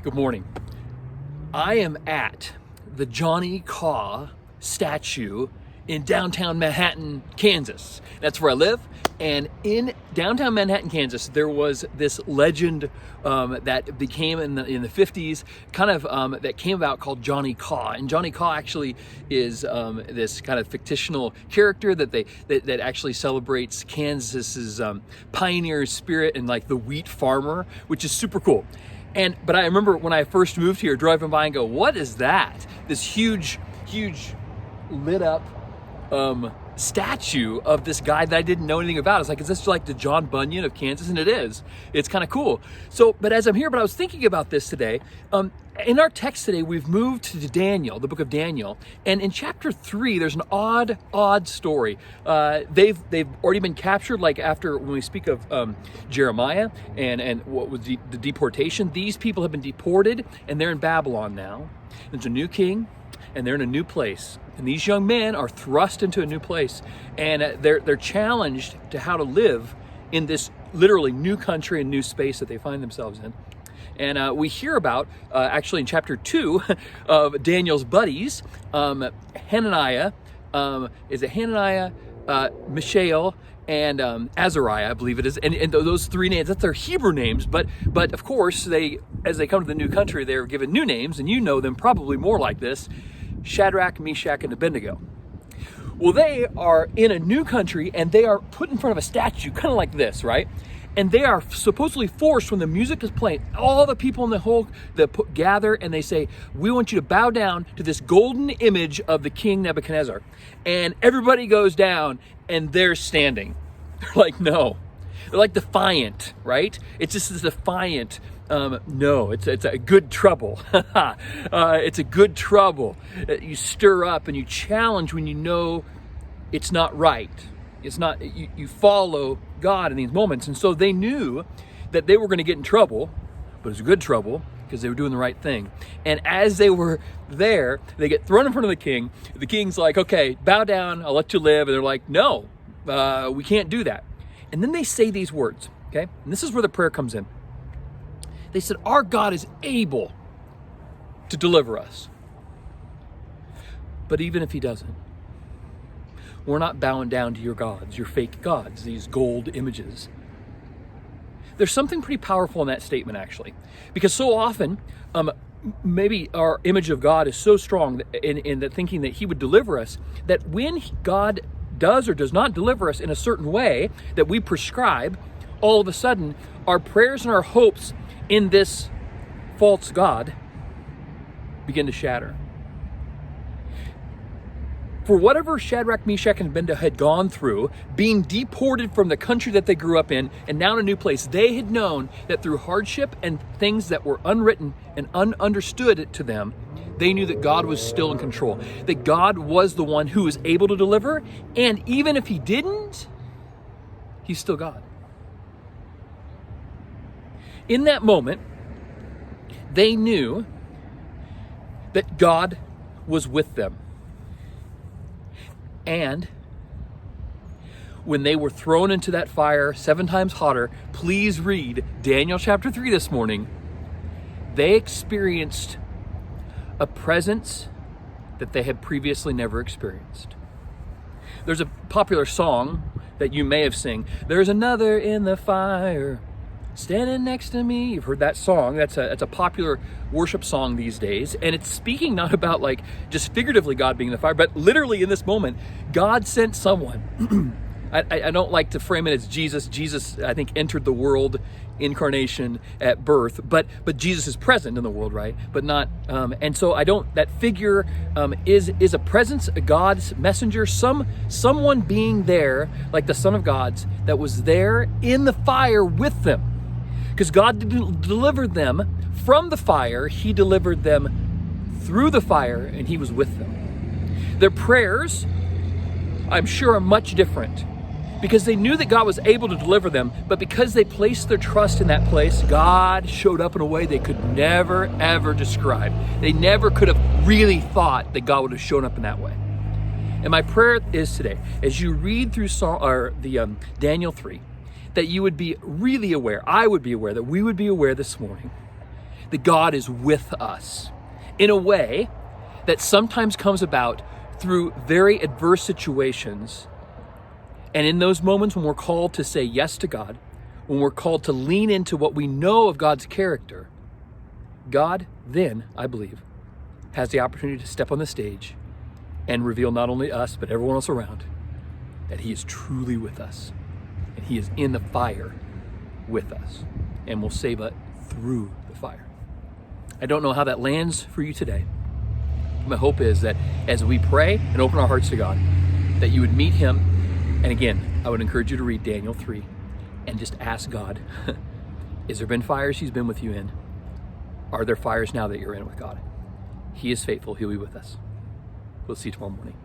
Good morning. I am at the Johnny Caw statue in downtown Manhattan, Kansas. That's where I live. And in downtown Manhattan, Kansas, there was this legend that became in the 50s, that came about called Johnny Caw. And Johnny Caw actually is this kind of fictional character that actually celebrates Kansas's pioneer spirit and like the wheat farmer, which is super cool. But I remember when I first moved here, driving by and go, what is that? This huge lit up statue of this guy that I didn't know anything about. It's like, is this like the John Bunyan of Kansas? And it is. It's kind of cool. But as I'm here, I was thinking about this today. In our text today, we've moved to Daniel, the book of Daniel. And in chapter 3, there's an odd story. They've already been captured, like after when we speak of Jeremiah and what was the deportation. These people have been deported and they're in Babylon now. There's a new king and they're in a new place. And these young men are thrust into a new place. And they're challenged to how to live in this literally new country and new space that they find themselves in. And we hear about, actually in chapter 2 of Daniel's buddies, Hananiah, Mishael, and Azariah, I believe it is. And those three names, that's their Hebrew names. But of course, as they come to the new country, they're given new names, and you know them probably more like this: Shadrach, Meshach, and Abednego. Well, they are in a new country, and they are put in front of a statue, kind of like this, right? And they are supposedly forced, when the music is playing, all the people in the whole gather and they say, we want you to bow down to this golden image of the king Nebuchadnezzar. And everybody goes down and they're standing. They're like, no. They're like defiant, right? It's just this defiant, no, it's a good trouble. It's a good trouble. You stir up and you challenge when you know it's not right. It's not, you follow God in these moments. And so they knew that they were going to get in trouble, but it was good trouble because they were doing the right thing. And as they were there, they get thrown in front of the king. The king's like, okay, bow down, I'll let you live. And they're like, no, we can't do that. And then they say these words, okay? And this is where the prayer comes in. They said, our God is able to deliver us. But even if he doesn't, we're not bowing down to your gods, your fake gods, these gold images. There's something pretty powerful in that statement, actually, because so often, maybe our image of God is so strong in the thinking that he would deliver us, that when God does or does not deliver us in a certain way that we prescribe, all of a sudden, our prayers and our hopes in this false God begin to shatter. For whatever Shadrach, Meshach, and Abednego had gone through, being deported from the country that they grew up in and now in a new place, they had known that through hardship and things that were unwritten and ununderstood to them, they knew that God was still in control, that God was the one who was able to deliver, and even if he didn't, he's still God. In that moment, they knew that God was with them. And when they were thrown into that fire 7 times hotter, please read Daniel chapter 3 this morning, they experienced a presence that they had previously never experienced. There's a popular song that you may have sung, there's another in the fire standing next to me. You've heard that song. That's a popular worship song these days. And it's speaking not about like just figuratively God being in the fire, but literally in this moment, God sent someone. I don't like to frame it as Jesus. Jesus, I think, entered the world, incarnation at birth, but Jesus is present in the world, right? But not, and so that figure is a presence, a God's messenger, someone being there, like the Son of God's, that was there in the fire with them. Because God didn't deliver them from the fire, he delivered them through the fire, and he was with them. Their prayers, I'm sure, are much different because they knew that God was able to deliver them, but because they placed their trust in that place, God showed up in a way they could never, ever describe. They never could have really thought that God would have shown up in that way. And my prayer is today, as you read through Daniel 3, that you would be really aware, I would be aware, that we would be aware this morning that God is with us in a way that sometimes comes about through very adverse situations. And in those moments when we're called to say yes to God, when we're called to lean into what we know of God's character, God then, I believe, has the opportunity to step on the stage and reveal not only us, but everyone else around, that he is truly with us, and he is in the fire with us, and will save us through the fire. I don't know how that lands for you today. My hope is that as we pray and open our hearts to God, that you would meet him. And again, I would encourage you to read Daniel 3 and just ask God, has there been fires he's been with you in? Are there fires now that you're in with God? He is faithful. He'll be with us. We'll see you tomorrow morning.